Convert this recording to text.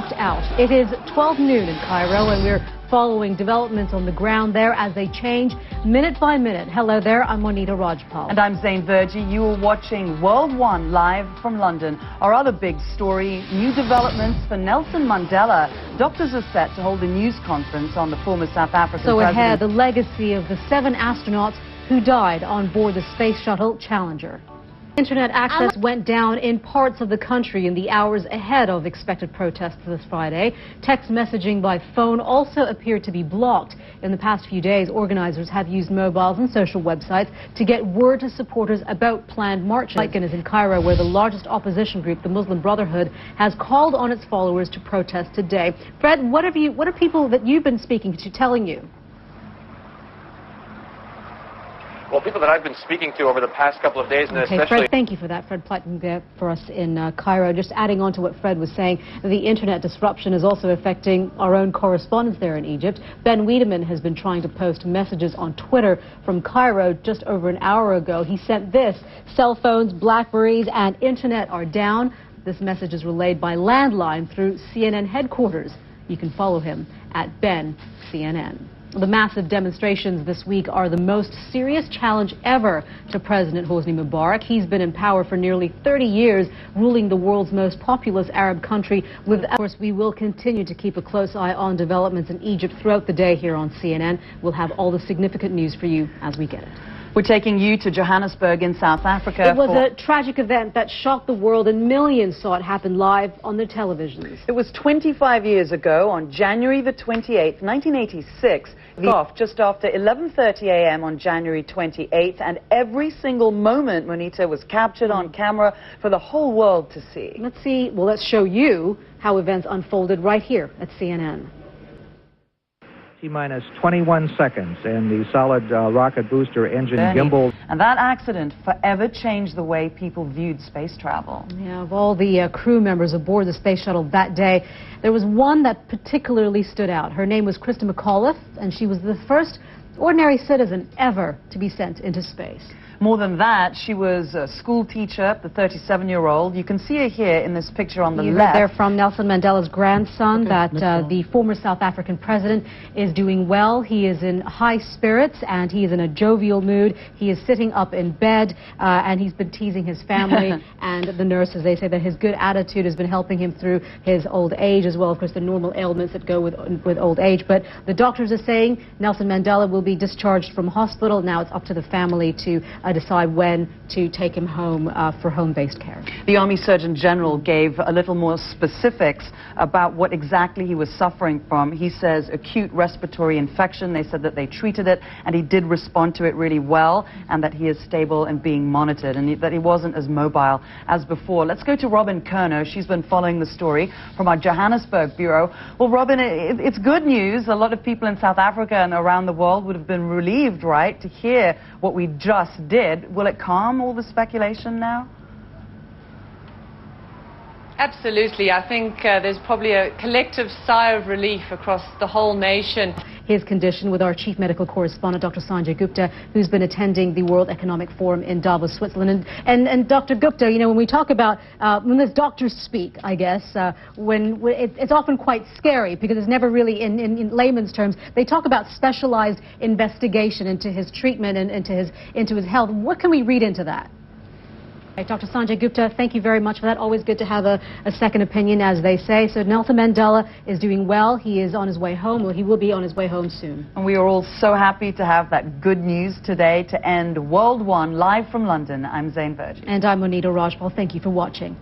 locked out. It is 12 noon in Cairo, and we're following developments on the ground there as they change minute by minute. Hello there, I'm Monita Rajpal. And I'm Zain, Verjee. You are watching World One live from London. Our other big story, new developments for Nelson Mandela. Doctors are set to hold a news conference on the former South African president. So ahead, the legacy of the 7 astronauts who died on board the Space Shuttle Challenger. Internet access went down in parts of the country in the hours ahead of expected protests this Friday. Text messaging by phone also appeared to be blocked. In the past few days, organizers have used mobiles and social websites to get word to supporters about planned marches. Like is in Cairo, where the largest opposition group, the Muslim Brotherhood, has called on its followers to protest today. Fred, what are people that you've been speaking to telling you? Well, people that I've been speaking to over the past couple of days, and especially... Fred, thank you for that. Fred Plutton there for us in Cairo. Just adding on to what Fred was saying, the internet disruption is also affecting our own correspondents there in Egypt. Ben Wiedemann has been trying to post messages on Twitter from Cairo just over an hour ago. He sent this: cell phones, Blackberries, and internet are down. This message is relayed by landline through CNN headquarters. You can follow him at Ben CNN. The massive demonstrations this week are the most serious challenge ever to President Hosni Mubarak. He's been in power for nearly 30 years, ruling the world's most populous Arab country. Of course, we will continue to keep a close eye on developments in Egypt throughout the day here on CNN. We'll have all the significant news for you as we get it. We're taking you to Johannesburg in South Africa. It was a tragic event that shocked the world, and millions saw it happen live on their televisions. It was 25 years ago, on January the 28th, 1986, off just after 11:30 a.m. on January 28th, and every single moment, Monita, was captured on camera for the whole world to see. Let's show you how events unfolded right here at CNN. T-minus 21 seconds, and the solid rocket booster engine gimbal. And that accident forever changed the way people viewed space travel. Yeah, of all the crew members aboard the space shuttle that day, there was one that particularly stood out. Her name was Krista McAuliffe, and she was the first ordinary citizen ever to be sent into space. More than that, she was a school teacher, the 37-year-old. You can see her here in this picture on the left. They're from Nelson Mandela's grandson, the former South African president is doing well. He is in high spirits, and he is in a jovial mood. He is sitting up in bed, and he's been teasing his family and the nurses. They say that his good attitude has been helping him through his old age, as well, of course, the normal ailments that go with old age. But the doctors are saying Nelson Mandela will be discharged from hospital. Now it's up to the family to decide when to take him home for home-based care. The Army Surgeon General gave a little more specifics about what exactly he was suffering from. He says acute respiratory infection. They said that they treated it, and he did respond to it really well, and that he is stable and being monitored, and that he wasn't as mobile as before. Let's go to Robin Kerner. She's been following the story from our Johannesburg bureau. Well, Robin, it's good news. A lot of people in South Africa and around the world would have been relieved, right, to hear what we just did. Will it calm all the speculation now? Absolutely. I think there's probably a collective sigh of relief across the whole nation. His condition with our chief medical correspondent, Dr. Sanjay Gupta, who's been attending the World Economic Forum in Davos, Switzerland. And Dr. Gupta, you know, when we talk about, when those doctors speak, I guess, it's often quite scary because it's never really, in layman's terms, they talk about specialized investigation into his treatment and into his health. What can we read into that? Dr. Sanjay Gupta, thank you very much for that. Always good to have a second opinion, as they say. So Nelson Mandela is doing well. He is on his way home. Well, he will be on his way home soon. And we are all so happy to have that good news today to end World One live from London. I'm Zain, Verjee. And I'm Monita Rajpal. Thank you for watching.